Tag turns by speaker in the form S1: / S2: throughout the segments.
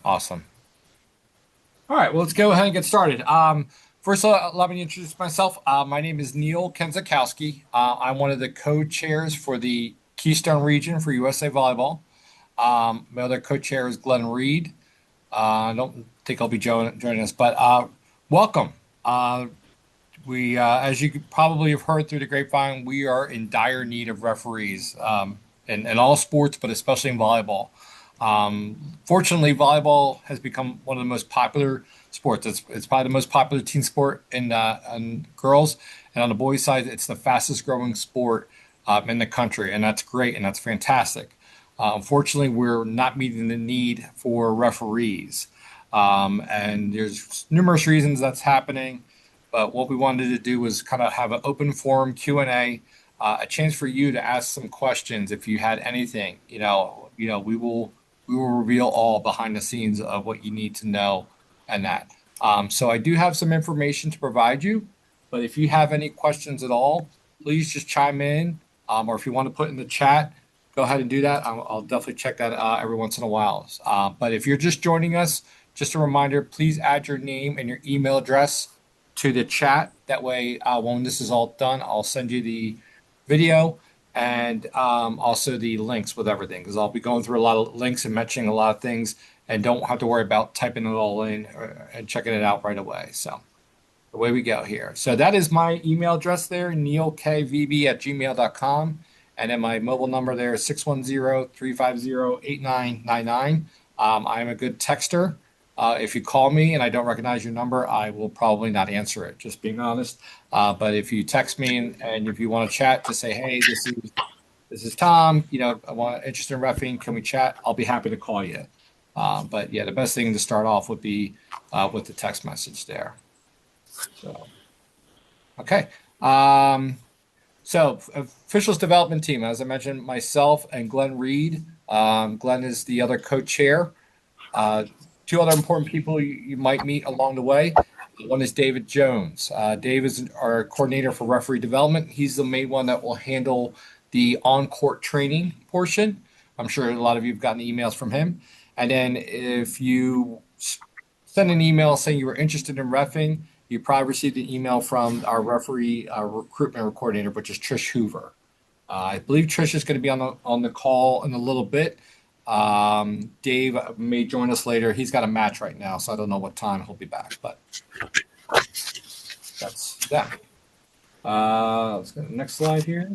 S1: Awesome. All right, well, let's go ahead and get started. First, let me introduce myself. My name is Neil Kenzakowski. I'm one of the co-chairs for the Keystone region for USA Volleyball. My other co-chair is Glenn Reed. I don't think I'll be joining us, but welcome. As you probably have heard through the grapevine, we are in dire need of referees in all sports, but especially in volleyball. Fortunately, volleyball has become one of the most popular sports. It's probably the most popular team sport in girls, and on the boys' side, it's the fastest growing sport in the country, and that's great and that's fantastic. Unfortunately, we're not meeting the need for referees, and there's numerous reasons that's happening. But what we wanted to do was kind of have an open forum Q&A, a chance for you to ask some questions if you had anything. We will reveal all behind the scenes of what you need to know and that. So I do have some information to provide you, but if you have any questions at all, please just chime in, or if you want to put in the chat, go ahead and do that. I'll definitely check that every once in a while. But if you're just joining us, just a reminder, please add your name and your email address to the chat. That way, when this is all done, I'll send you the video and also the links with everything, because I'll be going through a lot of links and mentioning a lot of things and don't have to worry about typing it all in and checking it out right away. So away we go here. So that is my email address there, neilkvb@gmail.com. And then my mobile number there is 610-350-8999. I'm a good texter. If you call me and I don't recognize your number, I will probably not answer it, just being honest. But if you text me and if you want to chat, to say, hey, this is Tom, I want interested in reffing, can we chat? I'll be happy to call you. But yeah, the best thing to start off would be with the text message there. So, okay. So officials development team, as I mentioned, myself and Glenn Reed. Glenn is the other co-chair. Two other important people you might meet along the way. One is David Jones. Dave is our coordinator for referee development. He's the main one that will handle the on-court training portion. I'm sure a lot of you have gotten emails from him. And then if you send an email saying you were interested in reffing, you probably received an email from our referee recruitment coordinator, which is Trish Hoover. I believe Trish is going to be on the call in a little bit. Dave may join us later. He's got a match right now, so I don't know what time he'll be back, but that's that. Let's go to the next slide here.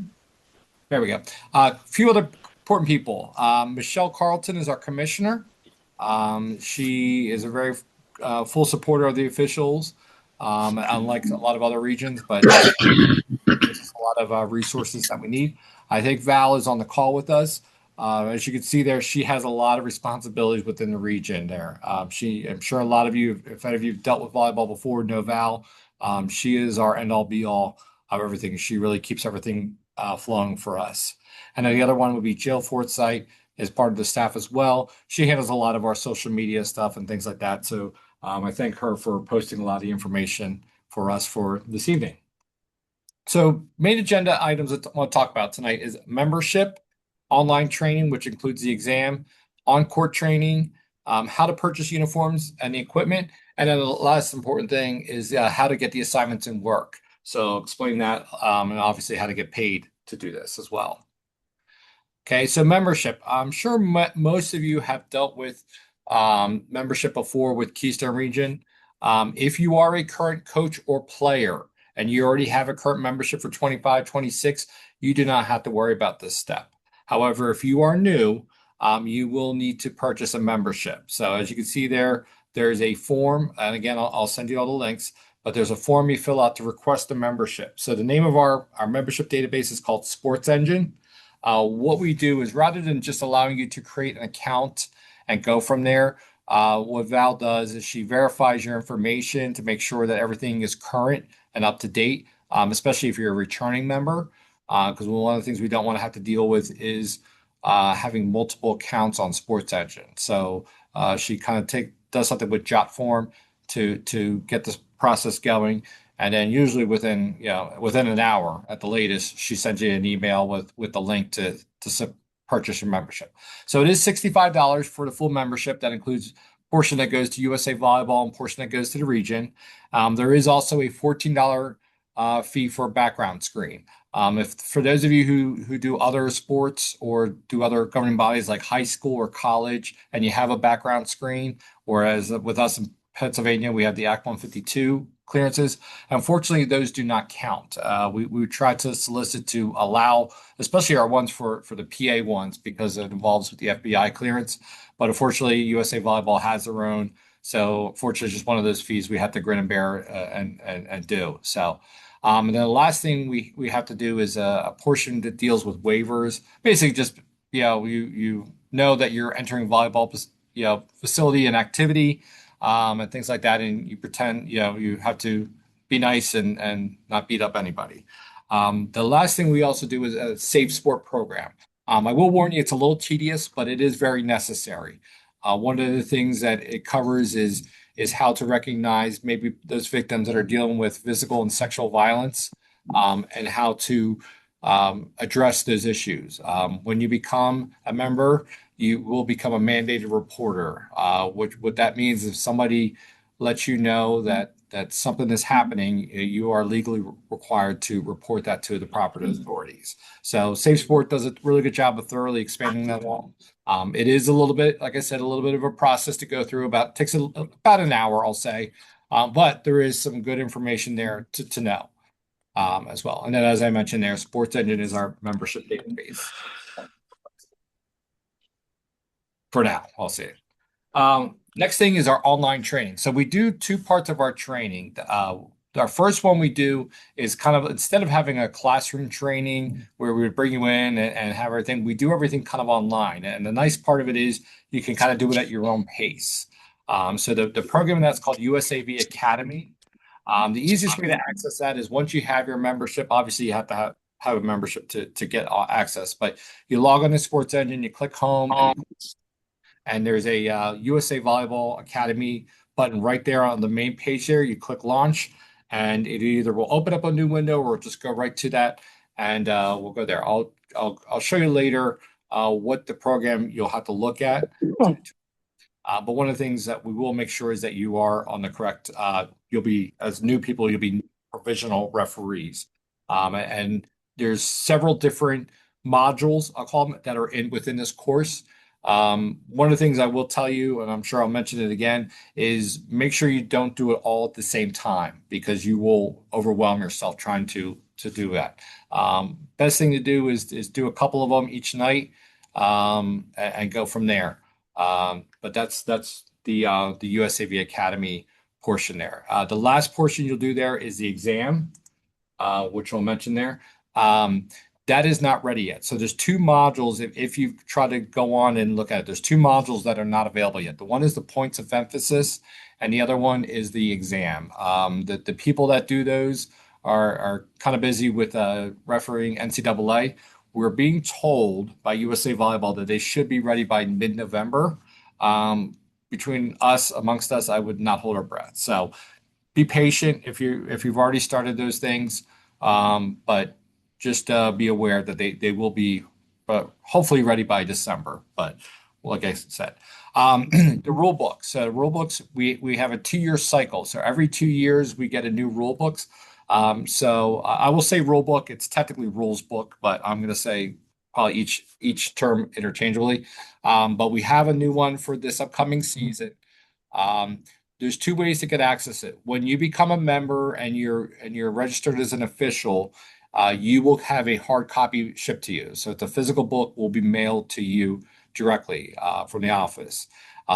S1: There we go. A few other important people. Michelle Carlton is our commissioner. She is a very full supporter of the officials, unlike a lot of other regions, but there's a lot of resources that we need. I think Val is on the call with us. As you can see there, she has a lot of responsibilities within the region there. I'm sure a lot of you, if any of you have dealt with volleyball before, know Val. She is our end-all be-all of everything. She really keeps everything flowing for us. And then the other one would be Jill Forsythe, is part of the staff as well. She handles a lot of our social media stuff and things like that. So I thank her for posting a lot of the information for us for this evening. So main agenda items that I want to talk about tonight is membership, online training, which includes the exam, on-court training, how to purchase uniforms and the equipment, and then the last important thing is how to get the assignments and work. So explain that, and obviously how to get paid to do this as well. Okay, so membership. I'm sure most of you have dealt with membership before with Keystone Region. If you are a current coach or player and you already have a current membership for 25, 26, you do not have to worry about this step. However, if you are new, you will need to purchase a membership. So as you can see there, there's a form, and again, I'll send you all the links, but there's a form you fill out to request a membership. So the name of our membership database is called Sports Engine. What we do is rather than just allowing you to create an account and go from there, what Val does is she verifies your information to make sure that everything is current and up to date, especially if you're a returning member. Because one of the things we don't want to have to deal with is having multiple accounts on Sports Engine. So she kind of does something with JotForm to get this process going, and then usually within an hour at the latest, she sends you an email with the link to purchase your membership. So it is $65 for the full membership. That includes portion that goes to USA Volleyball and portion that goes to the region. There is also a $14 fee for a background screen. If for those of you who do other sports or do other governing bodies like high school or college, and you have a background screen, whereas with us in Pennsylvania we have the Act 152 clearances. Unfortunately, those do not count. We try to solicit to allow, especially our ones for the PA ones, because it involves with the FBI clearance. But unfortunately, USA Volleyball has their own. So, unfortunately, it's just one of those fees we have to grin and bear and do. So, and then the last thing we have to do is a portion that deals with waivers. Basically, just you know that you're entering volleyball facility and activity, and things like that, and you pretend you have to be nice and not beat up anybody. The last thing we also do is a safe sport program. I will warn you, it's a little tedious, but it is very necessary. One of the things that it covers is how to recognize maybe those victims that are dealing with physical and sexual violence, and how to address those issues. When you become a member, you will become a mandated reporter. What that means, if somebody lets you know that something is happening, you are legally required to report that to the proper authorities. So Safe Sport does a really good job of thoroughly expanding that law. It is a little bit, like I said, a little bit of a process to go through. Takes about an hour, I'll say, but there is some good information there to know as well. And then, as I mentioned, there, Sports Engine is our membership database for now. I'll say. Next thing is our online training. So we do two parts of our training. Our first one we do is kind of, instead of having a classroom training where we would bring you in and have everything, we do everything kind of online. And the nice part of it is you can kind of do it at your own pace. So the program that's called USAV Academy. The easiest way to access that is once you have your membership. Obviously, you have to have a membership to get access. But you log on to Sports Engine, you click home, and there's a USA Volleyball Academy button right there on the main page there. You click launch, and it either will open up a new window or just go right to that, and we'll go there. I'll show you later what the program you'll have to look at. But one of the things that we will make sure is that you are on the correct. You'll be, as new people, you'll be provisional referees, and there's several different modules, I'll call them, that are within this course. One of the things I will tell you, and I'm sure I'll mention it again, is make sure you don't do it all at the same time, because you will overwhelm yourself trying to do that. Best thing to do is do a couple of them each night, and go from there. But that's the USAV Academy portion there. The last portion you'll do there is the exam, which we'll mention there. That is not ready yet. So there's two modules. If you try to go on and look at it, there's two modules that are not available yet. The one is the points of emphasis, and the other one is the exam. The people that do those are kind of busy with refereeing NCAA. We're being told by USA Volleyball that they should be ready by mid-November. Between us, amongst us, I would not hold our breath. So be patient if you've already started those things, but just be aware that they will be hopefully ready by December. But like I said, the rule books. So rule books, we have a 2-year cycle. So every 2 years we get a new rule books. So I will say rule book. It's technically rules book, but I'm going to say probably each term interchangeably. But we have a new one for this upcoming season. There's two ways to get access it. When you become a member and you're registered as an official, you will have a hard copy shipped to you. So the physical book will be mailed to you directly from the office.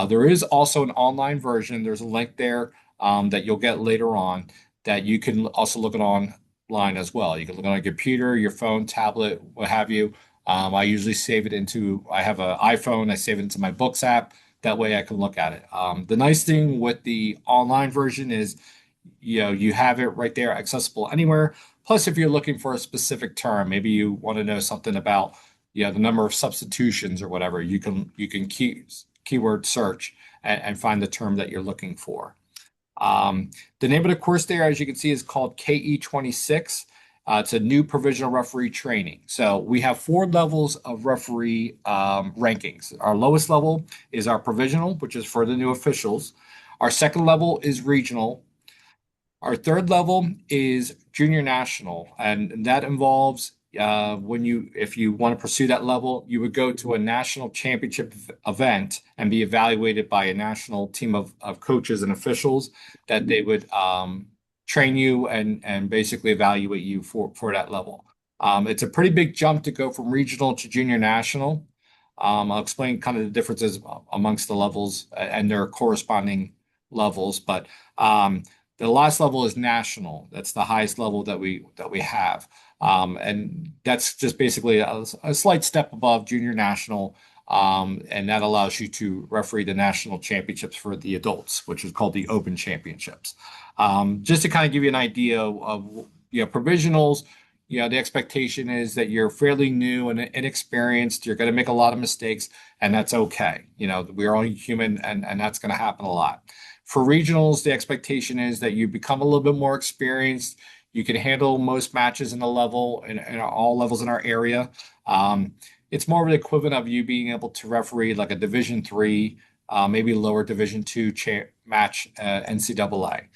S1: There is also an online version. There's a link there that you'll get later on that you can also look at online as well. You can look on a computer, your phone, tablet, what have you. I usually save it I have an iPhone, I save it into my Books app. That way I can look at it. The nice thing with the online version is, you have it right there, accessible anywhere. Plus, if you're looking for a specific term, maybe you want to know something about, the number of substitutions or whatever, you can keyword search and find the term that you're looking for. The name of the course there, as you can see, is called KE26. It's a new provisional referee training. So we have four levels of referee rankings. Our lowest level is our provisional, which is for the new officials. Our second level is regional. Our third level is junior national, and that involves if you want to pursue that level, you would go to a national championship event and be evaluated by a national team of coaches and officials that they would train you and basically evaluate you for that level. It's a pretty big jump to go from regional to junior national. I'll explain kind of the differences amongst the levels and their corresponding levels, but the last level is national. That's the highest level that we have. And that's just basically a slight step above junior national. And that allows you to referee the national championships for the adults, which is called the Open Championships. Just to kind of give you an idea of provisionals, the expectation is that you're fairly new and inexperienced. You're going to make a lot of mistakes, and that's okay. We're only human, and that's going to happen a lot. For regionals, the expectation is that you become a little bit more experienced. You can handle most matches in the level in all levels in our area. It's more of the equivalent of you being able to referee like a Division III, maybe lower Division II match NCAA.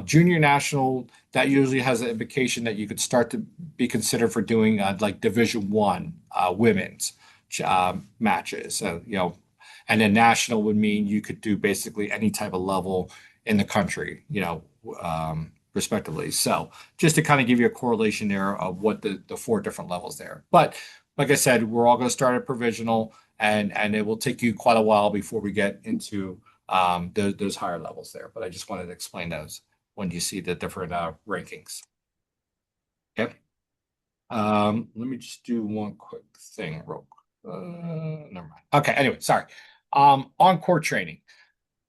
S1: Junior national, that usually has an indication that you could start to be considered for doing like Division I women's matches. And then national would mean you could do basically any type of level in the country, respectively. So just to kind of give you a correlation there of what the four different levels there. But like I said, we're all going to start at provisional, and it will take you quite a while before we get into those higher levels there. But I just wanted to explain those when you see the different rankings. Okay. Let me just do one quick thing real quick. Never mind. Okay. Anyway, sorry. On-court training.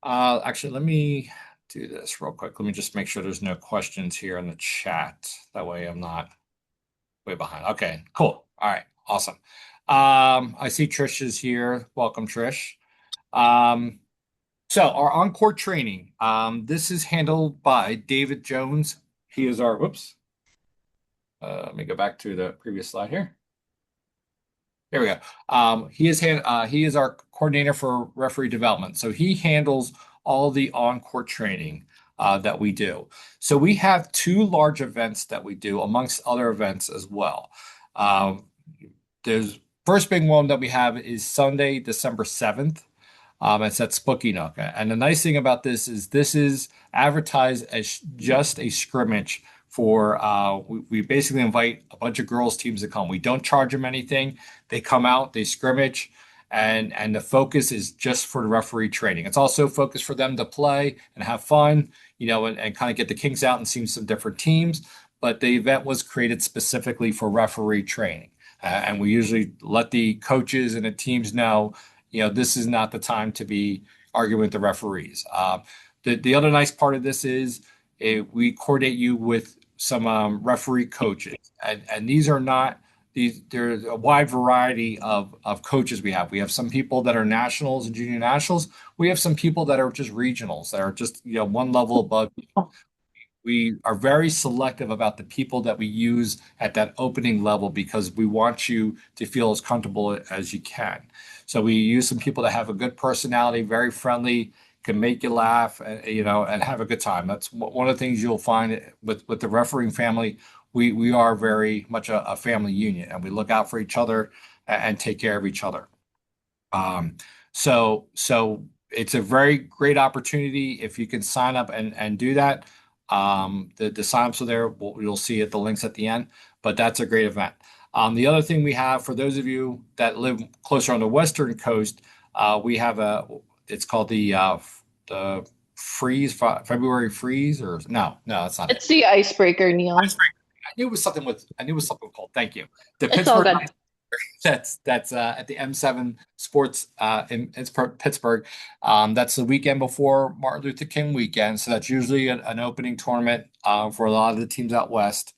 S1: Actually, let me do this real quick. Let me just make sure there's no questions here in the chat. That way I'm not way behind. Okay, cool. All right, awesome. I see Trish is here. Welcome, Trish. So our on-court training, this is handled by David Jones. He is our, whoops. Let me go back to the previous slide here. There we go. He is our coordinator for referee development. So he handles all the on-court training that we do. So we have two large events that we do amongst other events as well. There's first big one that we have is Sunday, December 7th. It's at Spooky Nook. And the nice thing about this is advertised as just a scrimmage for we basically invite a bunch of girls teams to come. We don't charge them anything. They come out, they scrimmage, and the focus is just for the referee training. It's also focused for them to play and have fun, and kind of get the kinks out and see some different teams. But the event was created specifically for referee training. And we usually let the coaches and the teams know, this is not the time to be arguing with the referees. The other nice part of this is we coordinate you with some referee coaches, and these are not these. There's a wide variety of coaches we have. We have some people that are nationals and junior nationals. We have some people that are just regionals that are just one level above. We are very selective about the people that we use at that opening level because we want you to feel as comfortable as you can. So we use some people that have a good personality, very friendly, can make you laugh, and have a good time. That's one of the things you'll find with the refereeing family. We are very much a family union, and we look out for each other and take care of each other. So it's a very great opportunity if you can sign up and do that. The signups are there. You'll see the links at the end, but that's a great event. The other thing we have for those of you that live closer on the Western Coast, we have it's called the February freeze, or no, that's not it.
S2: It's the icebreaker, Neil.
S1: Icebreaker. I knew it was something called. Thank you. The
S2: It's all
S1: Pittsburgh.
S2: good.
S1: That's at the M7 Sports in Pittsburgh. That's the weekend before Martin Luther King weekend. So that's usually an opening tournament for a lot of the teams out west.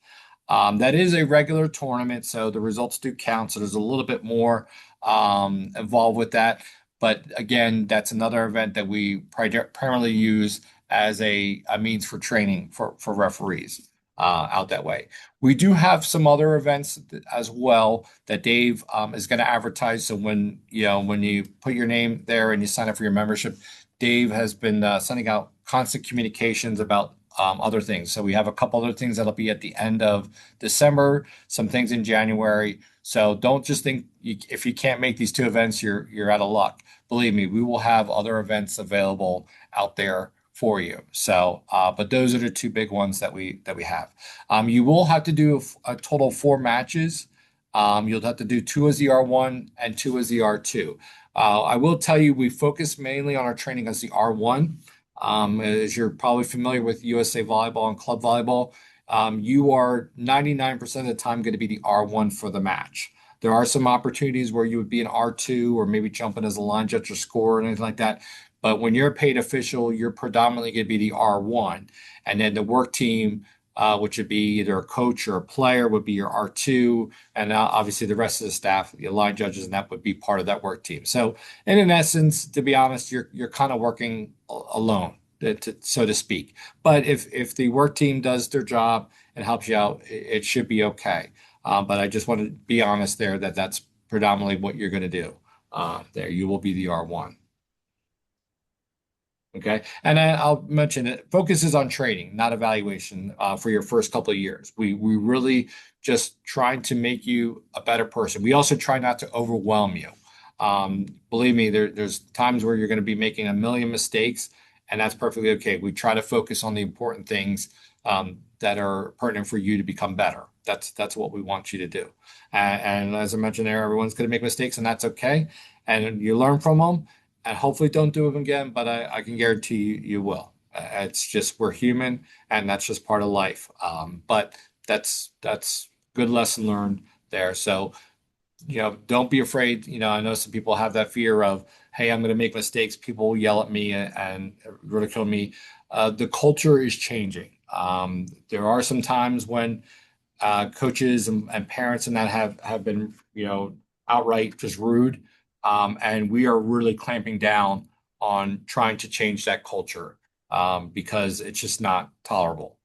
S1: That is a regular tournament, so the results do count. So there's a little bit more involved with that. But again, that's another event that we primarily use as a means for training for referees. out that way. We do have some other events as well that Dave is going to advertise. So when you put your name there and you sign up for your membership, Dave has been sending out constant communications about other things. So we have a couple other things that'll be at the end of December, some things in January. So don't just think if you can't make these two events, you're out of luck. Believe me, we will have other events available out there for you. So, but those are the two big ones that we have. You will have to do a total of 4 matches. You'll have to do two as the R1 and two as the R2. I will tell you, we focus mainly on our training as the R1. As you're probably familiar with USA Volleyball and club volleyball, you are 99% of the time going to be the R1 for the match. There are some opportunities where you would be an R2 or maybe jumping as a line judge or scorer or anything like that. But when you're a paid official, you're predominantly going to be the R1. And then the work team, which would be either a coach or a player, would be your R2. And obviously the rest of the staff, the line judges, and that would be part of that work team. So, and in essence, to be honest, you're kind of working alone, so to speak. But if the work team does their job and helps you out, it should be okay. But I just want to be honest there that that's predominantly what you're going to do. There, you will be the R1. Okay. And then I'll mention it focuses on training, not evaluation, for your first couple of years. We really just trying to make you a better person. We also try not to overwhelm you. Believe me, there's times where you're going to be making a million mistakes, and that's perfectly okay. We try to focus on the important things that are pertinent for you to become better. That's what we want you to do. And as I mentioned there, everyone's going to make mistakes, and that's okay. And you learn from them and hopefully don't do them again, but I can guarantee you will. It's just we're human, and that's just part of life. But that's good lesson learned there. So don't be afraid. I know some people have that fear of, hey, I'm going to make mistakes. People will yell at me and ridicule me. The culture is changing. There are some times when coaches and parents and that have been, outright just rude. And we are really clamping down on trying to change that culture because it's just not tolerable.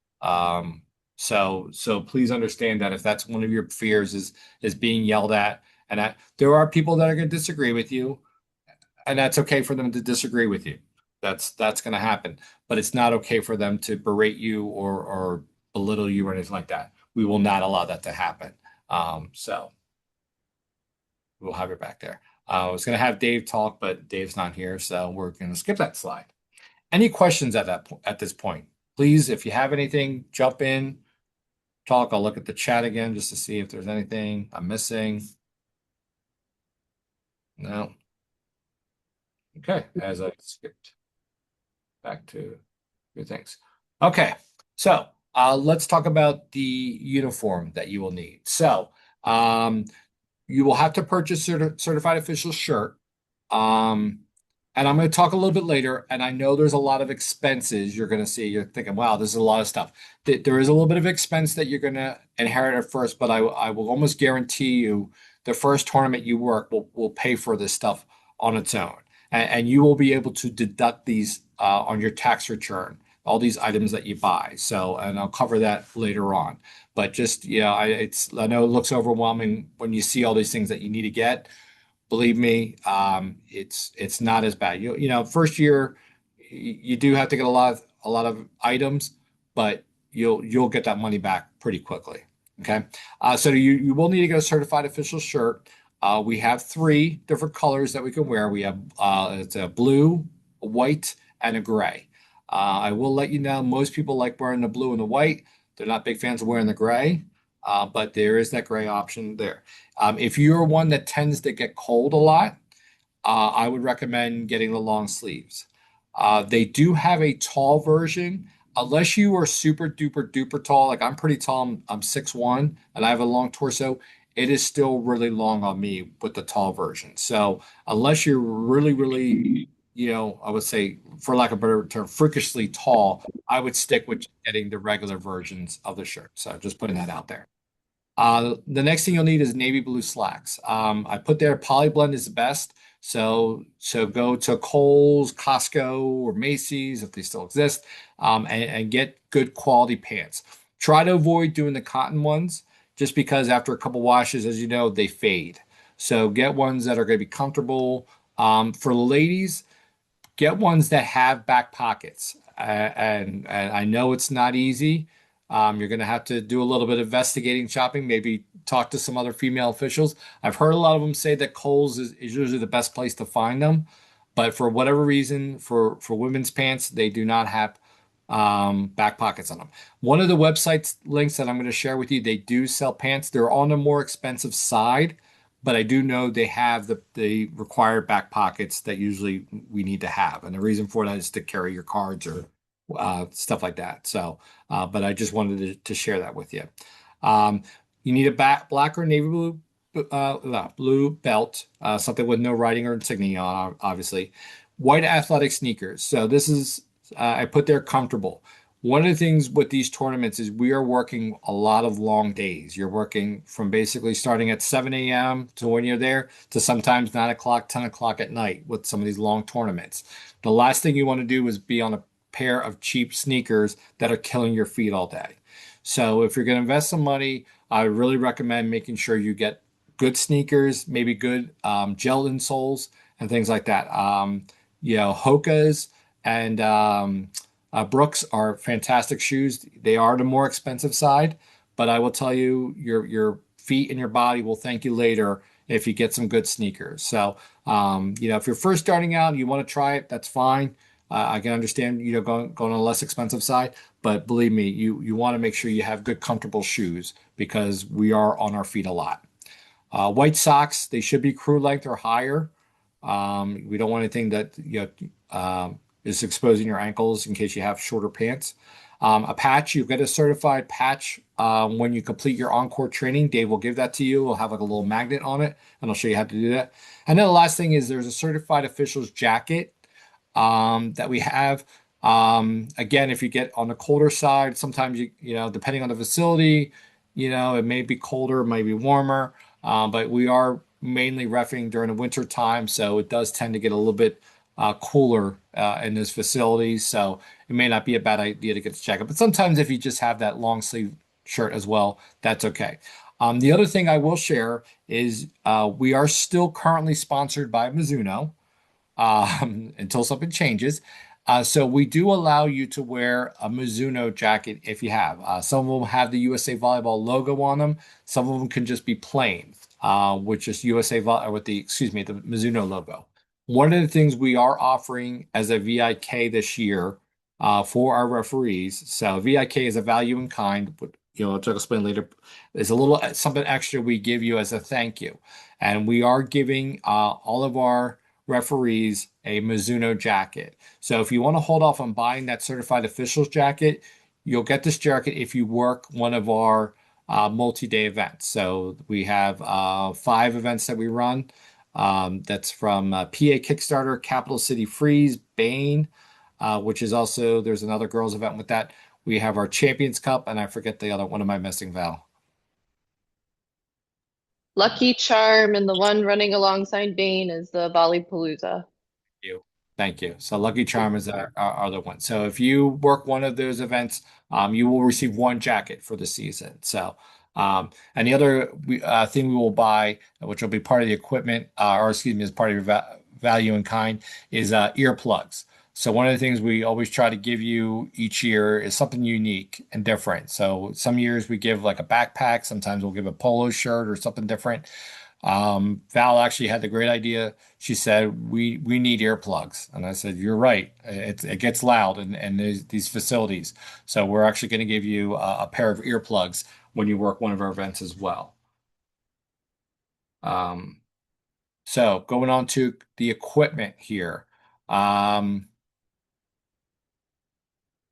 S1: So please understand that if that's one of your fears is being yelled at, and that there are people that are going to disagree with you, and that's okay for them to disagree with you. That's going to happen, but it's not okay for them to berate you or belittle you or anything like that. We will not allow that to happen. So we'll have your back there. I was going to have Dave talk, but Dave's not here, so we're going to skip that slide. Any questions at this point? Please, if you have anything, jump in, talk. I'll look at the chat again just to see if there's anything I'm missing. No. Okay, as I skipped back to your things. Okay, so let's talk about the uniform that you will need. So you will have to purchase certified official shirt. And I'm going to talk a little bit later. And I know there's a lot of expenses you're going to see. You're thinking, wow, this is a lot of stuff. There is a little bit of expense that you're going to inherit at first, but I will almost guarantee you the first tournament you work will pay for this stuff on its own. And you will be able to deduct these on your tax return, all these items that you buy. So, and I'll cover that later on. But just, I know it looks overwhelming when you see all these things that you need to get. Believe me, it's not as bad. First year you do have to get a lot of items, but you'll get that money back pretty quickly. Okay, so you will need to get a certified official shirt. We have 3 different colors that we can wear. We have it's a blue, a white, and a gray. I will let you know most people like wearing the blue and the white. They're not big fans of wearing the gray, but there is that gray option there. If you're one that tends to get cold a lot, I would recommend getting the long sleeves. They do have a tall version, unless you are super duper duper tall. Like I'm pretty tall, I'm 6'1", and I have a long torso. It is still really long on me with the tall version. So unless you're really, really, I would say, for lack of a better term, freakishly tall, I would stick with getting the regular versions of the shirt. So just putting that out there. The next thing you'll need is navy blue slacks. I put there polyblend is the best. So go to Kohl's, Costco, or Macy's if they still exist, and get good quality pants. Try to avoid doing the cotton ones just because after a couple washes, as you know, they fade. So get ones that are going to be comfortable. For the ladies, get ones that have back pockets. And I know it's not easy. You're going to have to do a little bit of investigating shopping, maybe talk to some other female officials. I've heard a lot of them say that Kohl's is usually the best place to find them. But for whatever reason, for women's pants, they do not have back pockets on them. One of the websites links that I'm going to share with you, they do sell pants. They're on the more expensive side, but I do know they have the required back pockets that usually we need to have. And the reason for that is to carry your cards or stuff like that. So, but I just wanted to share that with you. Um, you need a black or navy blue blue belt, something with no writing or insignia on, obviously. White athletic sneakers. So this is I put there comfortable. One of the things with these tournaments is we are working a lot of long days. You're working from basically starting at 7 a.m. to when you're there to sometimes 9 o'clock, 10 o'clock at night with some of these long tournaments. The last thing you want to do is be on a pair of cheap sneakers that are killing your feet all day. So if you're going to invest some money, I really recommend making sure you get good sneakers, maybe good gel insoles and things like that. Hoka's and Brooks are fantastic shoes. They are the more expensive side, but I will tell you, your feet and your body will thank you later if you get some good sneakers. So, if you're first starting out and you want to try it, that's fine. I can understand, going on a less expensive side, but believe me, you want to make sure you have good, comfortable shoes because we are on our feet a lot. White socks, they should be crew length or higher. We don't want anything that is exposing your ankles in case you have shorter pants. A patch, you get a certified patch when you complete your encore training. Dave will give that to you. We'll have like a little magnet on it, and I'll show you how to do that. And then the last thing is there's a certified official's jacket that we have. Again, if you get on the colder side, sometimes depending on the facility, it may be colder, it might be warmer, but we are mainly reffing during the winter time, so it does tend to get a little bit cooler in this facility. So it may not be a bad idea to get the jacket, but sometimes if you just have that long sleeve shirt as well, that's okay. The other thing I will share is we are still currently sponsored by Mizuno until something changes. So we do allow you to wear a Mizuno jacket if you have. Some of them have the USA Volleyball logo on them. Some of them can just be plain, which is USA Vol with the Mizuno logo. One of the things we are offering as a VIK this year for our referees. So VIK is a value in kind, but I'll explain later. There's a little something extra we give you as a thank you, and we are giving all of our referees a Mizuno jacket. So if you want to hold off on buying that certified officials jacket, you'll get this jacket if you work one of our multi-day events. So we have 5 events that we run. That's from PA Kickstarter, Capital City Freeze, Bane, which is also, there's another girls event with that. We have our Champions Cup, and I forget the other one. Am I missing, Val?
S2: Lucky Charm and the one running alongside Bane is the Volleypalooza.
S1: You. Thank you. So Lucky Charm is our other one. So if you work one of those events, you will receive one jacket for the season. So, and the other thing we will buy, which will be part of the equipment, or excuse me, as part of your value in kind, is earplugs. So one of the things we always try to give you each year is something unique and different. So some years we give like a backpack. Sometimes we'll give a polo shirt or something different. Val actually had the great idea. She said, we need earplugs. And I said, you're right. It gets loud in these facilities. So we're actually going to give you a pair of earplugs when you work one of our events as well. Um, so going on to the equipment here.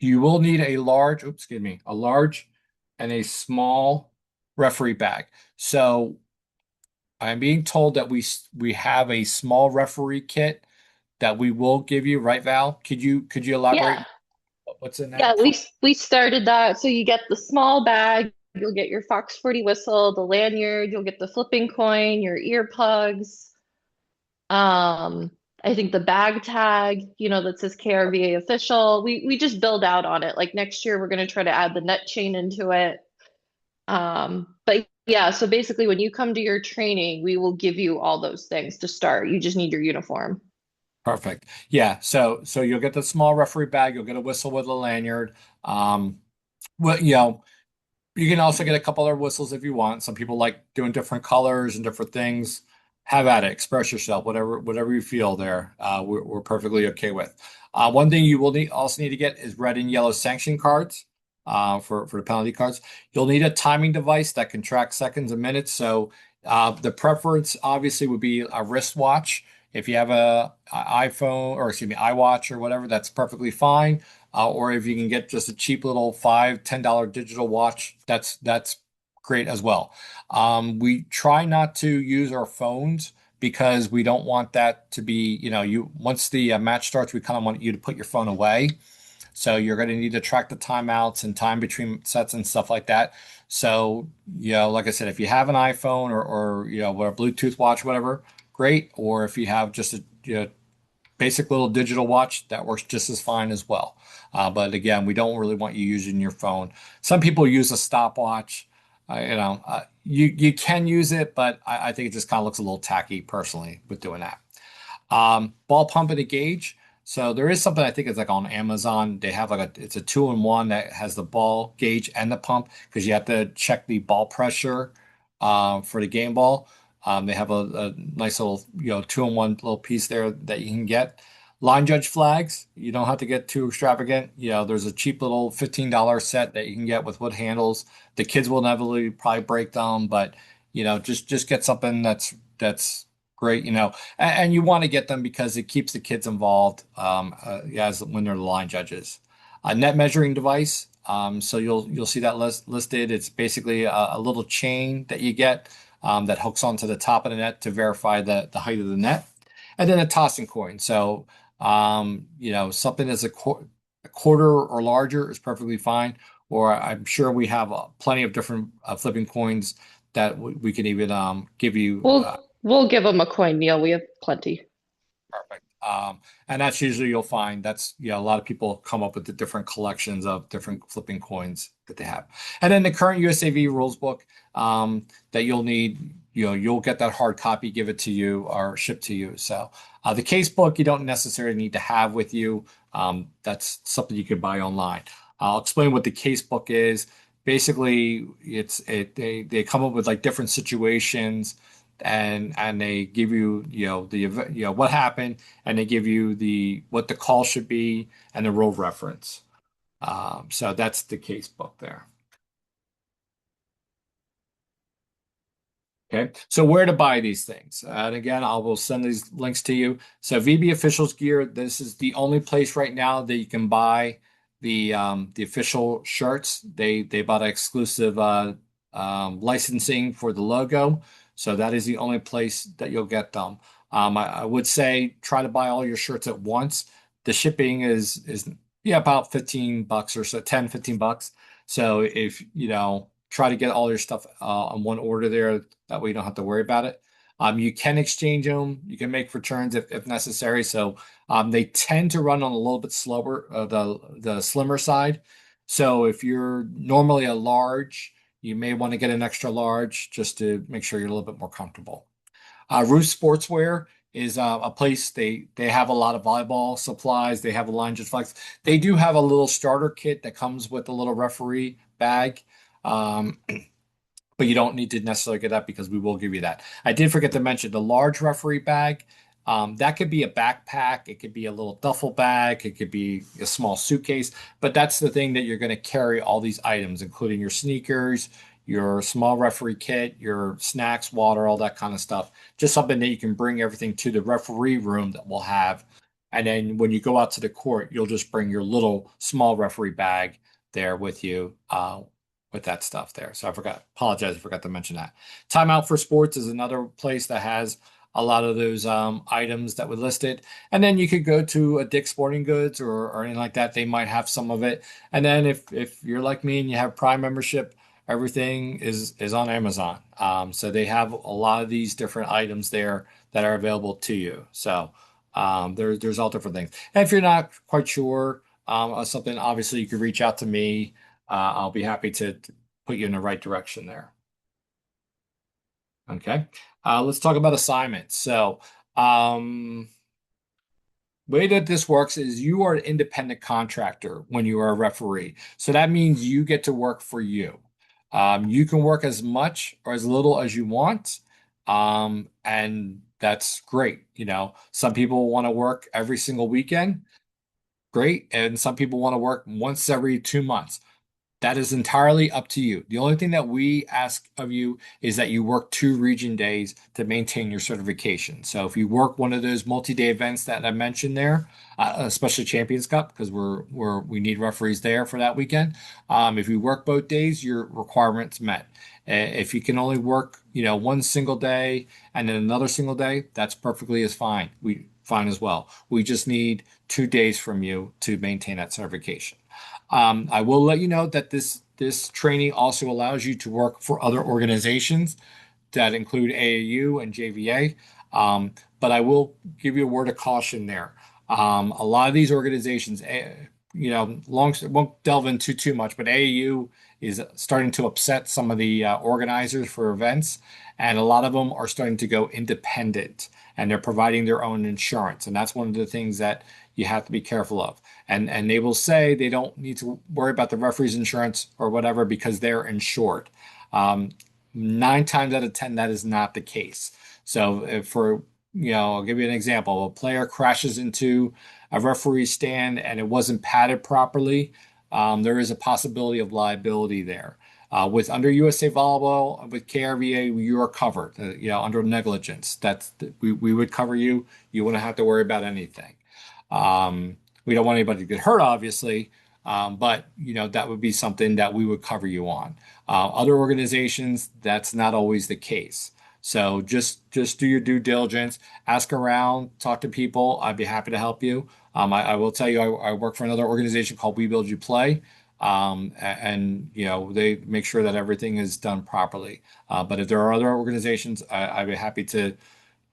S1: You will need a large and a small referee bag. So I'm being told that we have a small referee kit that we will give you, right, Val? Could you elaborate
S2: Yeah,
S1: what's in
S2: yeah,
S1: that?
S2: we started that. So you get the small bag, you'll get your Fox 40 whistle, the lanyard, you'll get the flipping coin, your earplugs. Um, I think the bag tag, that says KRVA official, we just build out on it. Like next year, we're going to try to add the net chain into it. But yeah, so basically, when you come to your training, we will give you all those things to start. You just need your uniform.
S1: Perfect. Yeah. So you'll get the small referee bag. You'll get a whistle with a lanyard. Um, well, you can also get a couple other whistles if you want. Some people like doing different colors and different things. Have at it. Express yourself. Whatever you feel there. We're perfectly okay with. One thing you will also need to get is red and yellow sanction cards. For the penalty cards, you'll need a timing device that can track seconds and minutes. So the preference obviously would be a wristwatch. If you have a iPhone or excuse me, iWatch or whatever, that's perfectly fine. Or if you can get just a cheap little $5, $10 digital watch, that's great as well. We try not to use our phones because we don't want that to be, you once the match starts, we kind of want you to put your phone away. So you're going to need to track the timeouts and time between sets and stuff like that. So, like I said, if you have an iPhone or a Bluetooth watch, whatever, great. Or if you have just a basic little digital watch, that works just as fine as well. But again, we don't really want you using your phone. Some people use a stopwatch. You can use it, but I think it just kind of looks a little tacky personally with doing that. Ball pump and a gauge. So there is something I think it's like on Amazon. They have it's a two-in-one that has the ball gauge and the pump because you have to check the ball pressure for the game ball. They have a nice little two-in-one little piece there that you can get. Line judge flags. You don't have to get too extravagant. There's a cheap little $15 set that you can get with wood handles. The kids will inevitably probably break them, but just get something that's great, and you want to get them because it keeps the kids involved as when they're the line judges. A net measuring device. So you'll see that listed. It's basically a little chain that you get that hooks onto the top of the net to verify the height of the net, and then a tossing coin. So something that's a quarter or larger is perfectly fine. Or I'm sure we have plenty of different flipping coins that we can even give you.
S2: We'll give them a coin, Neil. We have plenty.
S1: Perfect. And that's usually you'll find that's a lot of people come up with the different collections of different flipping coins that they have. And then the current USAV rules book that you'll need, you'll get that hard copy, give it to you or shipped to you. So the case book you don't necessarily need to have with you. That's something you can buy online. I'll explain what the case book is. Basically, they come up with like different situations and they give you what happened and they give you the what the call should be and the rule reference. So that's the case book there. Okay, so where to buy these things? And again, I will send these links to you. So VB Officials Gear, this is the only place right now that you can buy the official shirts. They bought exclusive licensing for the logo, so that is the only place that you'll get them. I would say try to buy all your shirts at once. The shipping is yeah about $15 or so, 10, $15. So if try to get all your stuff on one order there. That way you don't have to worry about it. You can exchange them. You can make returns if necessary. So they tend to run on a little bit slower, the slimmer side. So if you're normally a large, you may want to get an extra large just to make sure you're a little bit more comfortable. Roof Sportswear is a place they have a lot of volleyball supplies. They have a line just flex. They do have a little starter kit that comes with a little referee bag. Um, but you don't need to necessarily get that because we will give you that. I did forget to mention the large referee bag. That could be a backpack, it could be a little duffel bag, it could be a small suitcase, but that's the thing that you're going to carry all these items, including your sneakers, your small referee kit, your snacks, water, all that kind of stuff. Just something that you can bring everything to the referee room that we'll have. And then when you go out to the court, you'll just bring your little small referee bag there with you. With that stuff there. So apologize, I forgot to mention that. Timeout for Sports is another place that has a lot of those items that we listed. And then you could go to a Dick's Sporting Goods or anything like that. They might have some of it. And then if you're like me and you have Prime membership, everything is on Amazon. So they have a lot of these different items there that are available to you. So There's all different things. And if you're not quite sure of something, obviously you can reach out to me. I'll be happy to put you in the right direction there. Okay. Let's talk about assignments. So, um, way that this works is you are an independent contractor when you are a referee. So that means you get to work for you. You can work as much or as little as you want. And that's great. You know, some people want to work every single weekend. Great. And some people want to work once every 2 months. That is entirely up to you. The only thing that we ask of you is that you work 2 region days to maintain your certification. So if you work one of those multi-day events that I mentioned there, especially Champions Cup, because we need referees there for that weekend. If you work both days, your requirement's met. If you can only work, one single day and then another single day, that's perfectly as fine. We fine as well. We just need 2 days from you to maintain that certification. I will let you know that this training also allows you to work for other organizations that include AAU and JVA. But I will give you a word of caution there. A lot of these organizations, won't delve into too much, but AAU is starting to upset some of the organizers for events, and a lot of them are starting to go independent, and they're providing their own insurance, and that's one of the things that you have to be careful of. And they will say they don't need to worry about the referee's insurance or whatever because they're insured. Um, 9 times out of 10, that is not the case. So if for, I'll give you an example. A player crashes into a referee stand and it wasn't padded properly, there is a possibility of liability there. With under USA Volleyball, with KRVA, you are covered. Under negligence, we would cover you. You wouldn't have to worry about anything. We don't want anybody to get hurt, obviously, but that would be something that we would cover you on. Other organizations, that's not always the case. So just do your due diligence, ask around, talk to people. I'd be happy to help you. I will tell you, I work for another organization called We Build You Play. They make sure that everything is done properly. But if there are other organizations, I'd be happy to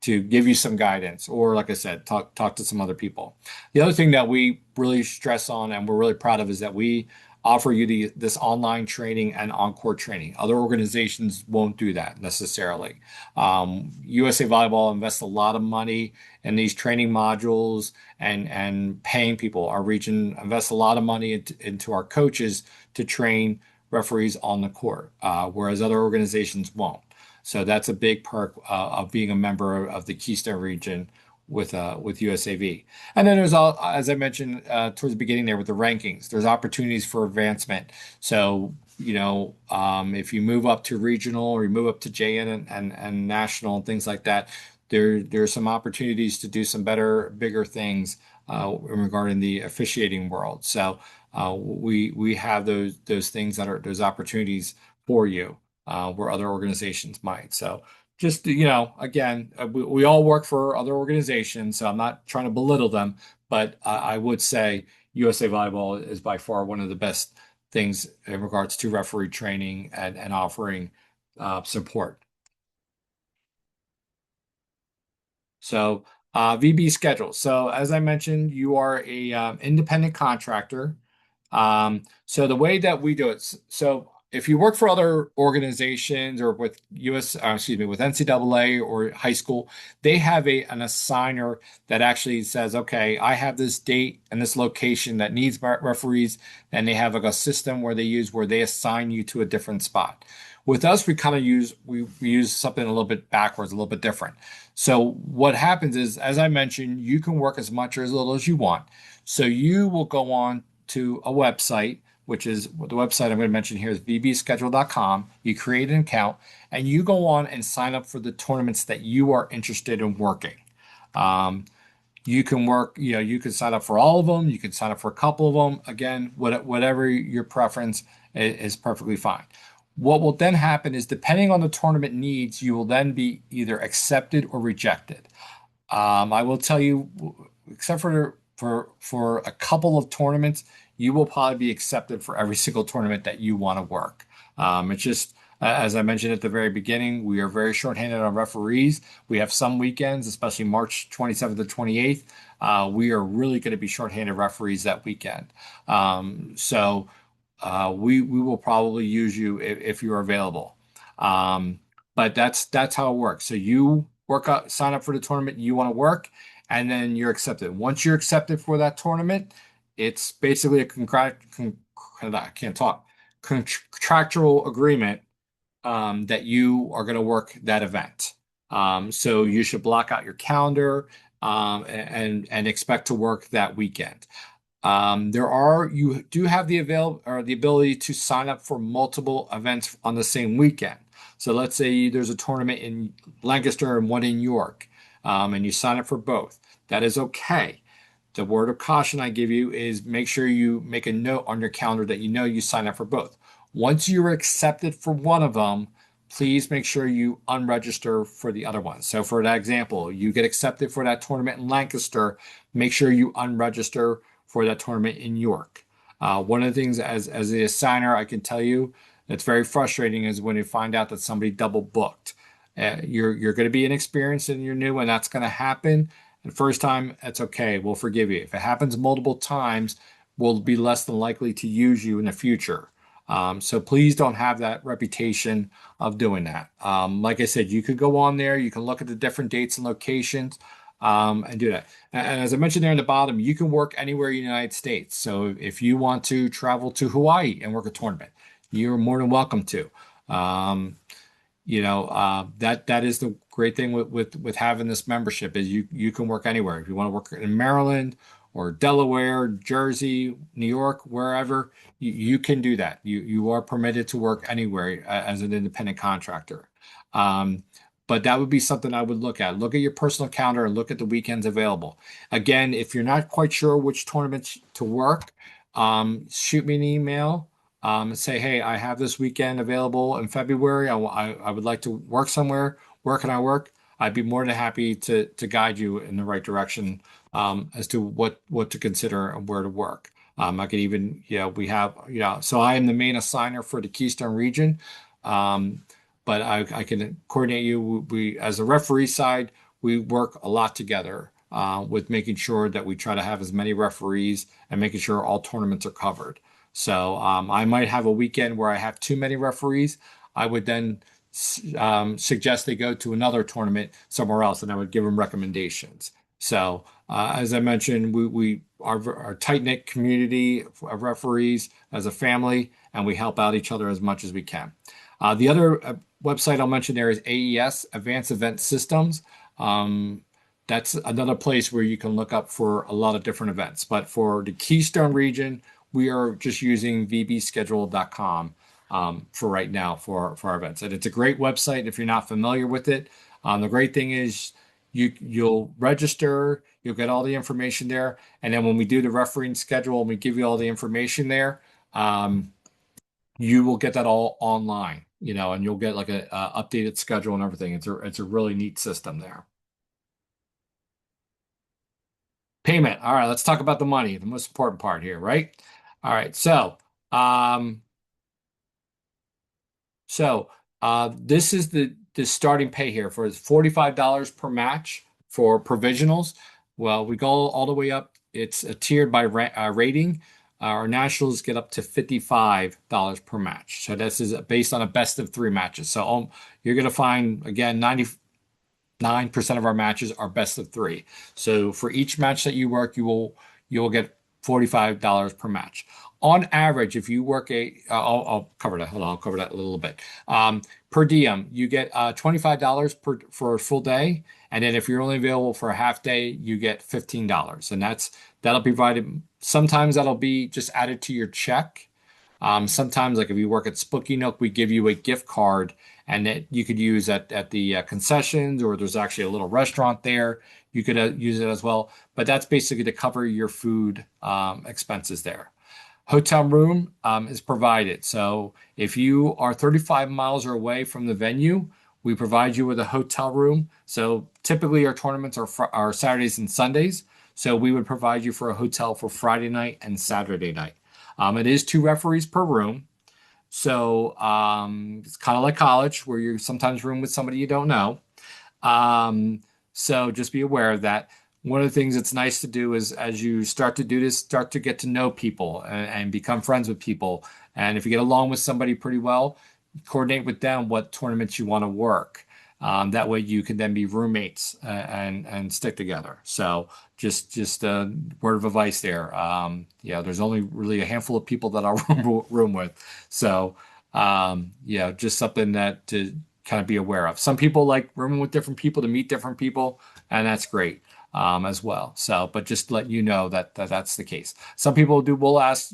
S1: give you some guidance, or like I said, talk to some other people. The other thing that we really stress on and we're really proud of is that we offer you this online training and on-court training. Other organizations won't do that necessarily. USA Volleyball invests a lot of money in these training modules and paying people. Our region invests a lot of money into our coaches to train referees on the court, whereas other organizations won't. So that's a big perk of being a member of the Keystone region with USAV. And then there's all, as I mentioned towards the beginning there with the rankings, there's opportunities for advancement. So if you move up to regional or you move up to JN and national and things like that, there's some opportunities to do some bigger things regarding the officiating world. So we have those things that are those opportunities for you where other organizations might. So just, again, we all work for other organizations, so I'm not trying to belittle them, but I would say USA Volleyball is by far one of the best things in regards to referee training and offering support. So, VB schedule. So, as I mentioned, you are a independent contractor. So the way that we do it, so if you work for other organizations or with with NCAA or high school, they have an assigner that actually says, okay, I have this date and this location that needs referees, and they have like a system where they assign you to a different spot. With us, we kind of we use something a little bit backwards, a little bit different. So what happens is, as I mentioned, you can work as much or as little as you want. So you will go on to a website, which is the website I'm going to mention here is vbschedule.com. You create an account and you go on and sign up for the tournaments that you are interested in working. Um, you can work, you can sign up for all of them. You can sign up for a couple of them. Again, whatever your preference is perfectly fine. What will then happen is, depending on the tournament needs, you will then be either accepted or rejected. I will tell you, except for a couple of tournaments, you will probably be accepted for every single tournament that you want to work. It's just As I mentioned at the very beginning, we are very shorthanded on referees. We have some weekends, especially March 27th to 28th. We are really going to be shorthanded referees that weekend. We will probably use you if you're available. Um, but that's how it works. So you work out, sign up for the tournament you want to work, and then you're accepted. Once you're accepted for that tournament, it's basically a I can't talk contractual agreement that you are going to work that event. So you should block out your calendar and expect to work that weekend. You do have the ability to sign up for multiple events on the same weekend. So let's say there's a tournament in Lancaster and one in York, and you sign up for both. That is okay. The word of caution I give you is make sure you make a note on your calendar that you know you sign up for both. Once you're accepted for one of them, please make sure you unregister for the other one. So for that example, you get accepted for that tournament in Lancaster, make sure you unregister for that tournament in York. One of the things as the assigner, I can tell you that's very frustrating is when you find out that somebody double booked. You're going to be inexperienced and you're new, and that's going to happen. And first time, that's okay. We'll forgive you. If it happens multiple times, we'll be less than likely to use you in the future. So please don't have that reputation of doing that. Like I said, you could go on there, you can look at the different dates and locations, and do that. And as I mentioned there in the bottom, you can work anywhere in the United States. So if you want to travel to Hawaii and work a tournament, you're more than welcome to. Um, that is the great thing with having this membership is you can work anywhere. If you want to work in Maryland or Delaware, Jersey, New York, wherever, you can do that. You are permitted to work anywhere as an independent contractor. Um, but that would be something I would look at. Look at your personal calendar and look at the weekends available. Again, if you're not quite sure which tournaments to work, shoot me an email and say, hey, I have this weekend available in February. I would like to work somewhere. Where can I work? I'd be more than happy to guide you in the right direction as to what to consider and where to work. I could even, we have, so I am the main assigner for the Keystone region. But I can coordinate you. As a referee side, we work a lot together with making sure that we try to have as many referees and making sure all tournaments are covered. So I might have a weekend where I have too many referees. I would then suggest they go to another tournament somewhere else, and I would give them recommendations. So as I mentioned, we are a tight-knit community of referees as a family, and we help out each other as much as we can. The other website I'll mention there is AES, Advanced Event Systems. That's another place where you can look up for a lot of different events. But for the Keystone region, we are just using vbschedule.com for right now for our events. And it's a great website if you're not familiar with it. The great thing is you'll register, you'll get all the information there, and then when we do the refereeing schedule and we give you all the information there, you will get that all online, and you'll get like a updated schedule and everything. It's a really neat system there. Payment. All right, let's talk about the money, the most important part here, right? All right, um, so this is the starting pay here for $45 per match for provisionals. Well, we go all the way up. It's tiered by rating. Our nationals get up to $55 per match. So this is based on a best of three matches. So you're going to find again 99% of our matches are best of three. So for each match that you work, you will get $45 per match. On average, if you work I'll cover that. Hold on, I'll cover that a little bit. Per diem, you get $25 for a full day, and then if you're only available for a half day, you get $15, and that'll be provided. Sometimes that'll be just added to your check. Sometimes, like if you work at Spooky Nook, we give you a gift card and that you could use at the concessions, or there's actually a little restaurant there. You could use it as well. But that's basically to cover your food expenses there. Hotel room is provided. So if you are 35 miles or away from the venue, we provide you with a hotel room. So typically our tournaments are Saturdays and Sundays. So we would provide you for a hotel for Friday night and Saturday night. It is two referees per room. So it's kind of like college where you sometimes room with somebody you don't know. Um, so just be aware of that. One of the things that's nice to do is as you start to do this, start to get to know people and become friends with people. And if you get along with somebody pretty well, coordinate with them what tournaments you want to work. That way you can then be roommates and stick together. So just a word of advice there. Yeah, there's only really a handful of people that I'll room with. So yeah, just something that to kind of be aware of. Some people like rooming with different people to meet different people, and that's great as well. So, but just let you know that that's the case. Some people do will ask,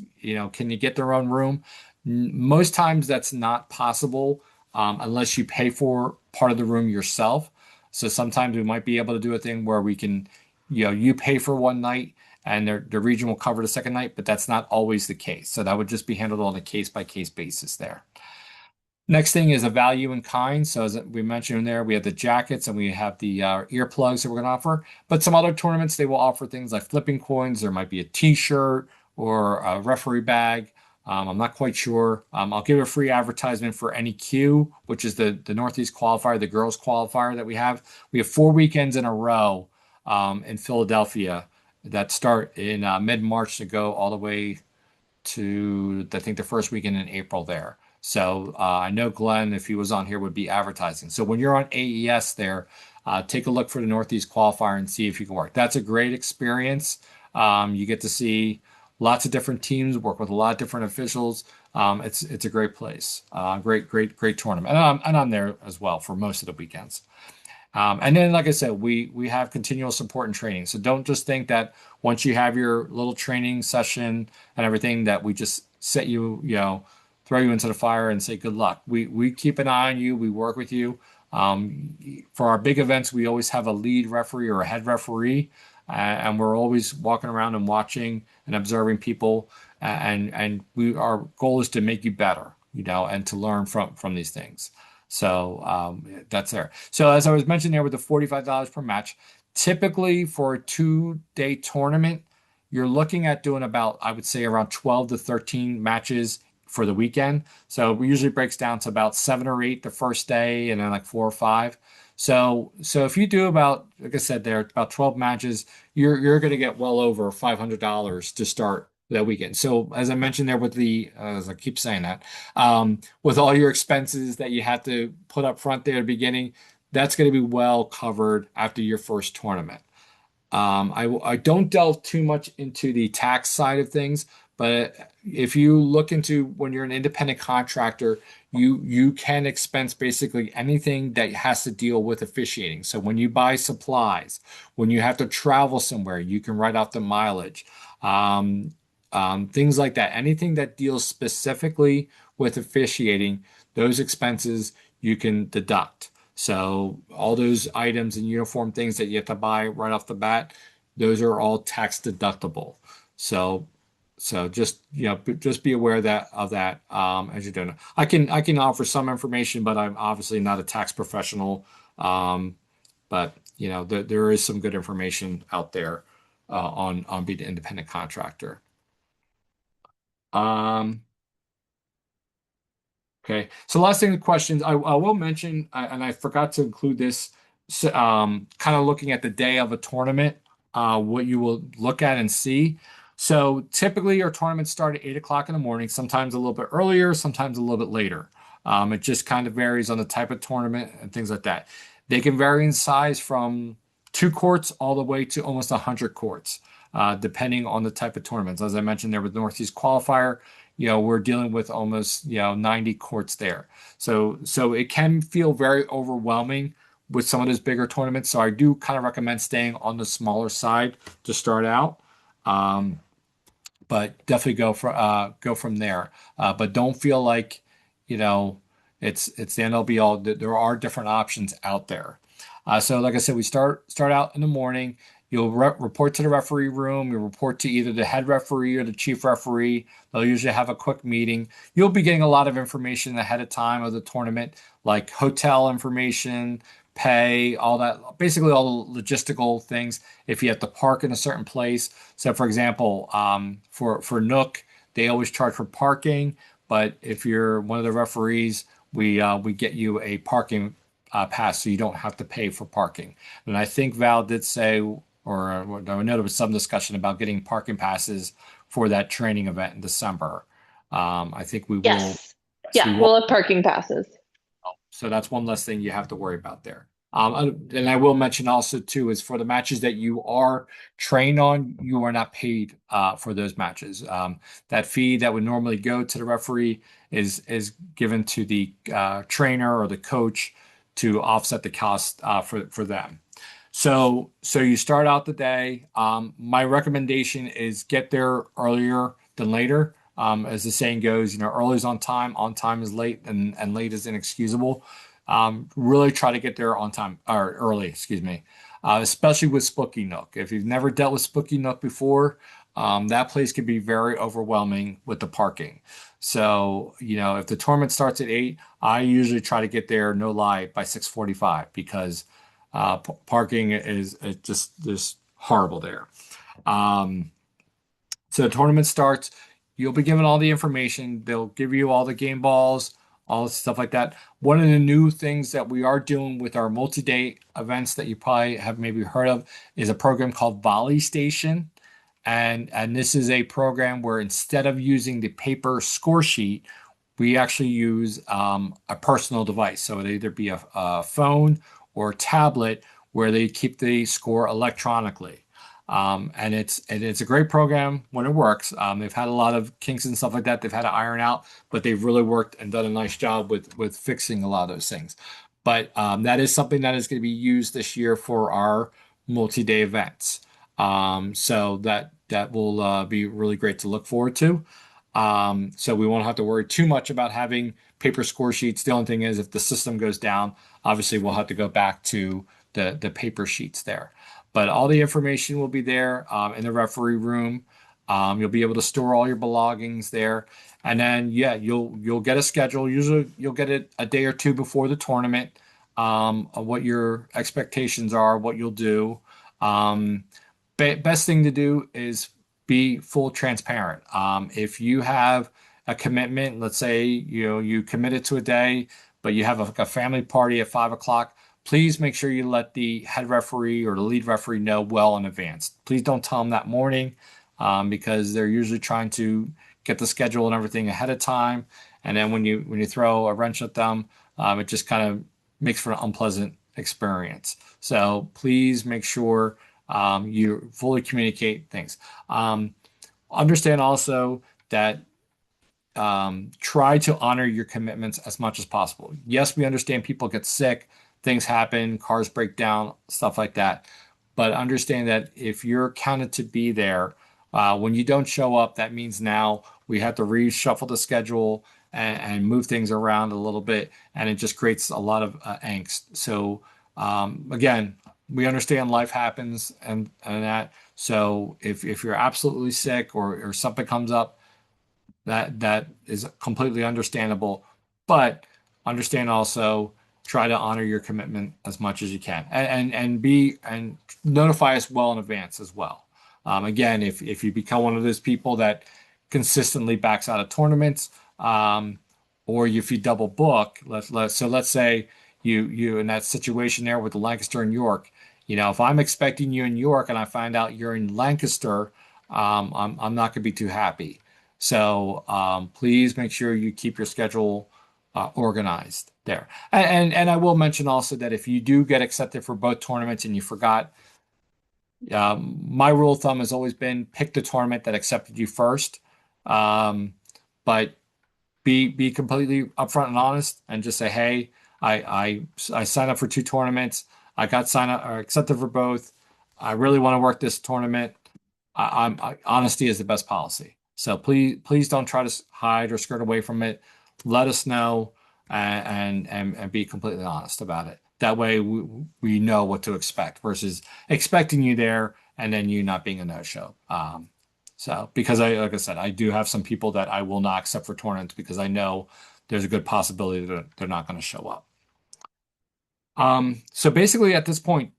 S1: can you get their own room? Most times that's not possible unless you pay for part of the room yourself. So sometimes we might be able to do a thing where we can, you pay for one night and the region will cover the second night, but that's not always the case. So that would just be handled on a case by case basis there. Next thing is a value in kind. So as we mentioned there, we have the jackets and we have the earplugs that we're going to offer. But some other tournaments, they will offer things like flipping coins. There might be a T-shirt or a referee bag. I'm not quite sure. I'll give a free advertisement for NEQ, which is the Northeast qualifier, the girls qualifier that we have. We have 4 weekends in a row in Philadelphia that start in mid-March to go all the way to I think the first weekend in April there. So I know Glenn, if he was on here, would be advertising. So when you're on AES there, take a look for the Northeast qualifier and see if you can work. That's a great experience. You get to see lots of different teams, work with a lot of different officials. It's a great place. Great tournament, and I'm there as well for most of the weekends. And then, like I said, we have continual support and training. So don't just think that once you have your little training session and everything that we just set you, throw you into the fire and say good luck. We keep an eye on you. We work with you. For our big events, we always have a lead referee or a head referee, and we're always walking around and watching and observing people. And our goal is to make you better, and to learn from these things. So that's there. So as I was mentioning there with the $45 per match, typically for a 2-day tournament, you're looking at doing about, I would say, around 12 to 13 matches for the weekend. So it usually breaks down to about 7 or 8 the first day and then like 4 or 5. So if you do about, like I said, there about 12 matches, you're going to get well over $500 to start that weekend. So as I mentioned there with as I keep saying that, with all your expenses that you had to put up front there at the beginning, that's going to be well covered after your first tournament. I don't delve too much into the tax side of things, but if you look into when you're an independent contractor, you can expense basically anything that has to deal with officiating. So when you buy supplies, when you have to travel somewhere, you can write off the mileage. Things like that. Anything that deals specifically with officiating, those expenses you can deduct. So all those items and uniform things that you have to buy right off the bat, those are all tax deductible. So just just be aware of that as you're doing it. I can offer some information, but I'm obviously not a tax professional. But there is some good information out there on being an independent contractor. Um, Okay. So last thing, the questions I will mention, and I forgot to include this, kind of looking at the day of a tournament, what you will look at and see. So typically our tournaments start at 8 o'clock in the morning, sometimes a little bit earlier, sometimes a little bit later. It just kind of varies on the type of tournament and things like that. They can vary in size from 2 courts all the way to almost 100 courts, depending on the type of tournaments. As I mentioned there with Northeast Qualifier, we're dealing with almost, 90 courts there. So it can feel very overwhelming with some of those bigger tournaments. So I do kind of recommend staying on the smaller side to start out. Um, but definitely go from there. But don't feel like, you know, it's the end all be all. There are different options out there. So like I said, we start out in the morning. You'll report to the referee room. You report to either the head referee or the chief referee. They'll usually have a quick meeting. You'll be getting a lot of information ahead of time of the tournament, like hotel information, pay, all that, basically all the logistical things. If you have to park in a certain place. So, for example, for Nook, they always charge for parking, but if you're one of the referees, we get you a parking pass, so you don't have to pay for parking. And I think Val did say, or I know there was some discussion about getting parking passes for that training event in December. I think we will.
S2: Yes.
S1: Yes, we
S2: Yeah,
S1: will.
S2: we'll have parking passes.
S1: So that's one less thing you have to worry about there. And I will mention also too is for the matches that you are trained on, you are not paid for those matches. That fee that would normally go to the referee is given to the trainer or the coach to offset the cost for them. So you start out the day. My recommendation is get there earlier than later. As the saying goes, early is on time is late, and late is inexcusable. Really try to get there on time or early, excuse me, especially with Spooky Nook. If you've never dealt with Spooky Nook before, that place can be very overwhelming with the parking. So, if the tournament starts at 8, I usually try to get there, no lie, by 6:45 because parking is just horrible there. Um, so the tournament starts. You'll be given all the information. They'll give you all the game balls, all the stuff like that. One of the new things that we are doing with our multi-day events that you probably have maybe heard of is a program called Volley Station. And this is a program where instead of using the paper score sheet, we actually use a personal device. So it'd either be a phone or a tablet where they keep the score electronically. And it's a great program when it works. They've had a lot of kinks and stuff like that they've had to iron out, but they've really worked and done a nice job with fixing a lot of those things. But that is something that is going to be used this year for our multi-day events. So that will be really great to look forward to. So we won't have to worry too much about having paper score sheets. The only thing is, if the system goes down, obviously we'll have to go back to the paper sheets there. But all the information will be there in the referee room. You'll be able to store all your belongings there, and then yeah, you'll get a schedule. Usually, you'll get it a day or two before the tournament of what your expectations are, what you'll do. Um, Best thing to do is be full transparent. If you have a commitment, let's say you committed to a day, but you have a family party at 5 o'clock, please make sure you let the head referee or the lead referee know well in advance. Please don't tell them that morning because they're usually trying to get the schedule and everything ahead of time. And then when you throw a wrench at them, it just kind of makes for an unpleasant experience. So please make sure you fully communicate things. Understand also that try to honor your commitments as much as possible. Yes, we understand people get sick, things happen, cars break down, stuff like that. But understand that if you're counted to be there, when you don't show up, that means now we have to reshuffle the schedule and move things around a little bit, and it just creates a lot of angst. So again, we understand life happens and that. So if you're absolutely sick or something comes up, that is completely understandable, but understand also try to honor your commitment as much as you can and notify us well in advance as well. Again, if you become one of those people that consistently backs out of tournaments, or if you double book, let's say you in that situation there with the Lancaster and York, if I'm expecting you in York and I find out you're in Lancaster, I'm not going to be too happy. So please make sure you keep your schedule organized there. And I will mention also that if you do get accepted for both tournaments and you forgot, my rule of thumb has always been pick the tournament that accepted you first. Um, but be completely upfront and honest and just say, hey, I signed up for two tournaments. I got signed up or accepted for both. I really want to work this tournament. Honesty is the best policy. So please don't try to hide or skirt away from it. Let us know and be completely honest about it. That way we know what to expect versus expecting you there and then you not being a no-show. So because like I said, I do have some people that I will not accept for tournaments because I know there's a good possibility that they're not going to show up. So basically at this point,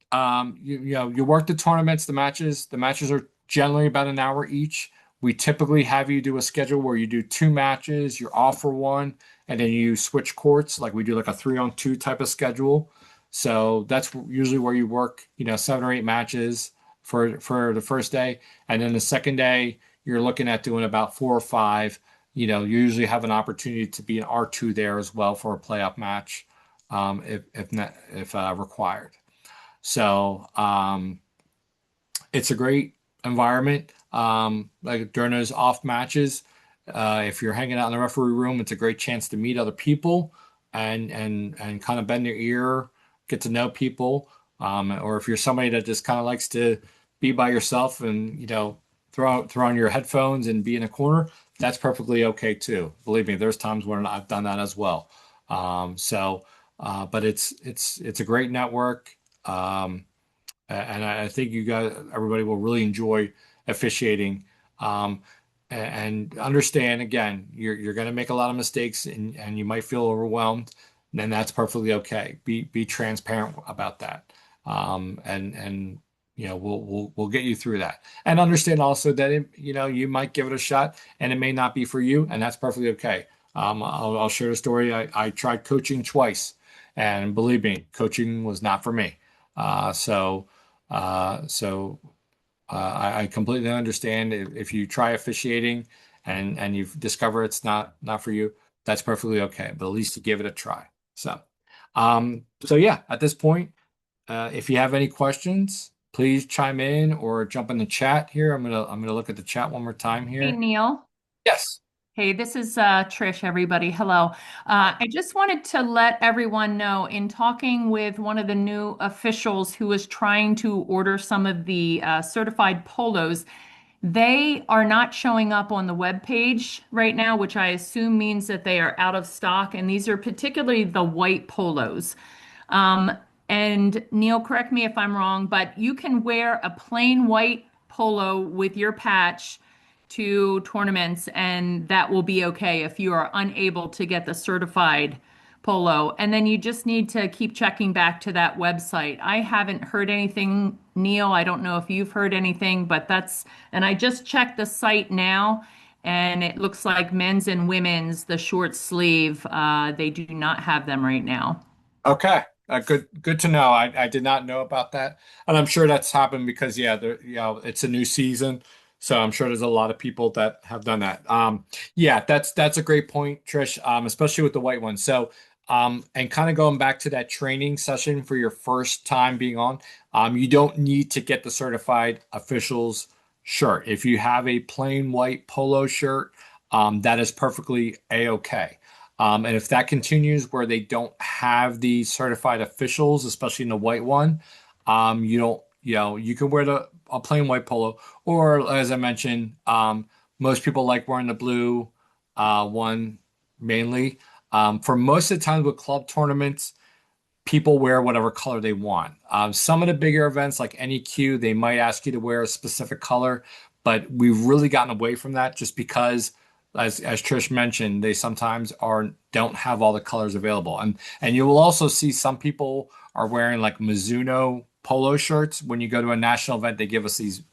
S1: you work the tournaments, the matches. The matches are generally about an hour each. We typically have you do a schedule where you do two matches, you're off for one, and then you switch courts. Like we do like a 3-on-2 type of schedule. So that's usually where you work, 7 or 8 matches for the first day, and then the second day you're looking at doing about 4 or 5. You usually have an opportunity to be an R2 there as well for a playoff match, if required. So it's a great environment. Like during those off matches, if you're hanging out in the referee room, it's a great chance to meet other people and kind of bend your ear, get to know people. Or if you're somebody that just kind of likes to be by yourself and throw on your headphones and be in a corner, that's perfectly okay too. Believe me, there's times when I've done that as well. But it's a great network. And I think everybody will really enjoy officiating. Um, and understand again, you're going to make a lot of mistakes and you might feel overwhelmed. Then that's perfectly okay. Be transparent about that. And we'll get you through that. And understand also that you might give it a shot and it may not be for you, and that's perfectly okay. I'll share the story. I tried coaching twice, and believe me, coaching was not for me. So. So I completely understand if you try officiating and you discover it's not for you, that's perfectly okay. But at least you give it a try. So yeah, at this point, if you have any questions, please chime in or jump in the chat here. I'm gonna look at the chat one more time
S3: Hey,
S1: here.
S3: Neil.
S1: Yes.
S3: Hey, this is Trish, everybody. Hello. I just wanted to let everyone know in talking with one of the new officials who was trying to order some of the certified polos, they are not showing up on the web page right now, which I assume means that they are out of stock. And these are particularly the white polos. Um, and Neil, correct me if I'm wrong, but you can wear a plain white polo with your patch to tournaments, and that will be okay if you are unable to get the certified polo. And then you just need to keep checking back to that website. I haven't heard anything, Neil. I don't know if you've heard anything, but and I just checked the site now, and it looks like men's and women's, the short sleeve, they do not have them right now.
S1: Okay. Good to know. I did not know about that. And I'm sure that's happened because yeah, it's a new season. So I'm sure there's a lot of people that have done that. Yeah, that's a great point, Trish. Especially with the white one. So and kind of going back to that training session for your first time being on, you don't need to get the certified officials shirt. If you have a plain white polo shirt, that is perfectly a-okay. And if that continues where they don't have the certified officials, especially in the white one, you don't, you can wear a plain white polo, or as I mentioned, most people like wearing the blue one mainly. For most of the times with club tournaments, people wear whatever color they want. Some of the bigger events like NEQ, they might ask you to wear a specific color, but we've really gotten away from that just because, as Trish mentioned, they sometimes don't have all the colors available. And you will also see some people are wearing like Mizuno polo shirts. When you go to a national event, they give us these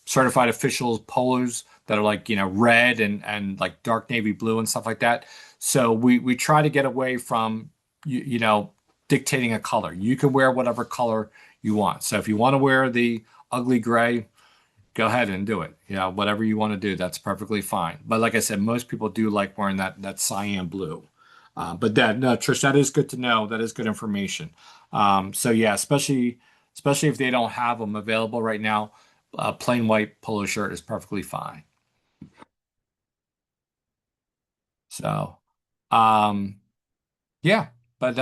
S1: certified officials polos that are like red and like dark navy blue and stuff like that. So we try to get away from dictating a color. You can wear whatever color you want. So if you want to wear the ugly gray, go ahead and do it. Whatever you want to do, that's perfectly fine. But like I said, most people do like wearing that cyan blue. But no, Trish, that is good to know. That is good information. So yeah, especially if they don't have them available right now, a plain white polo shirt is perfectly fine. So, um, yeah, but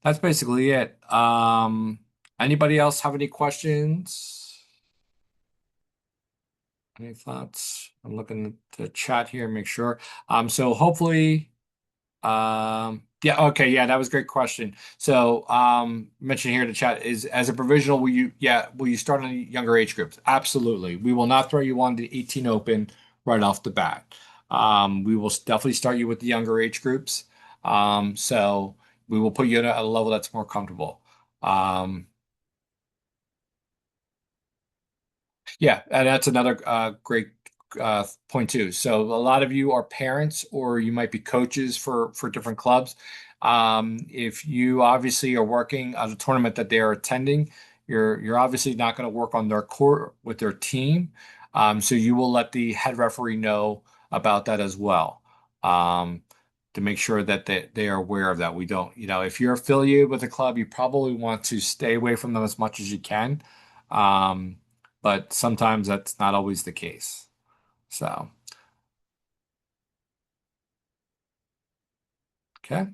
S1: that's basically it. Anybody else have any questions? Any thoughts? I'm looking at the chat here, make sure. So hopefully, yeah, okay, yeah, that was a great question. So, mentioned here in the chat is as a provisional, will you start on the younger age groups? Absolutely. We will not throw you on the 18 open right off the bat. We will definitely start you with the younger age groups. So we will put you at a level that's more comfortable. Um, yeah, and that's another great point two. So a lot of you are parents or you might be coaches for different clubs. If you obviously are working at a tournament that they are attending, you're obviously not going to work on their court with their team. So you will let the head referee know about that as well. To make sure that they are aware of that. We don't, if you're affiliated with a club, you probably want to stay away from them as much as you can. But sometimes that's not always the case. So, okay.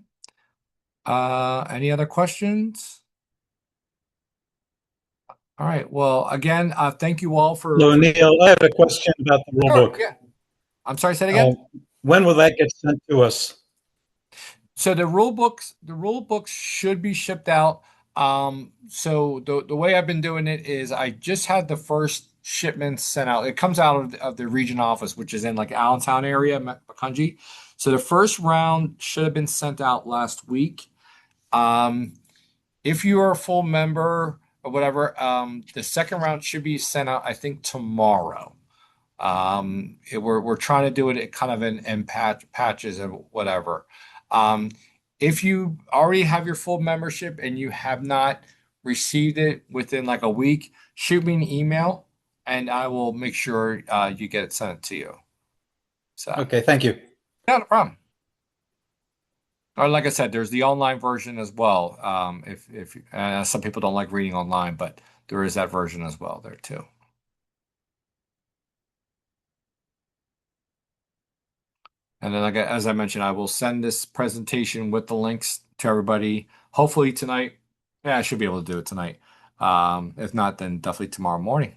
S1: Any other questions? All right. Well, again, thank you all
S4: So, Neil, I have a question about the rule
S1: Sure,
S4: book.
S1: yeah. I'm sorry, say it again.
S4: When will that get sent to us?
S1: So the rule books should be shipped out. So the way I've been doing it is I just had the first shipment sent out. It comes out of the region office, which is in like Allentown area, Macungie. So the first round should have been sent out last week. If you are a full member or whatever, the second round should be sent out, I think, tomorrow. We're trying to do it kind of in patches and whatever. If you already have your full membership and you have not received it within like a week, shoot me an email and I will make sure you get it sent to you. So,
S4: Okay, thank you.
S1: yeah, no problem. Or like I said, there's the online version as well. If some people don't like reading online, but there is that version as well there too. And then, as I mentioned, I will send this presentation with the links to everybody. Hopefully tonight. Yeah, I should be able to do it tonight. If not, then definitely tomorrow morning.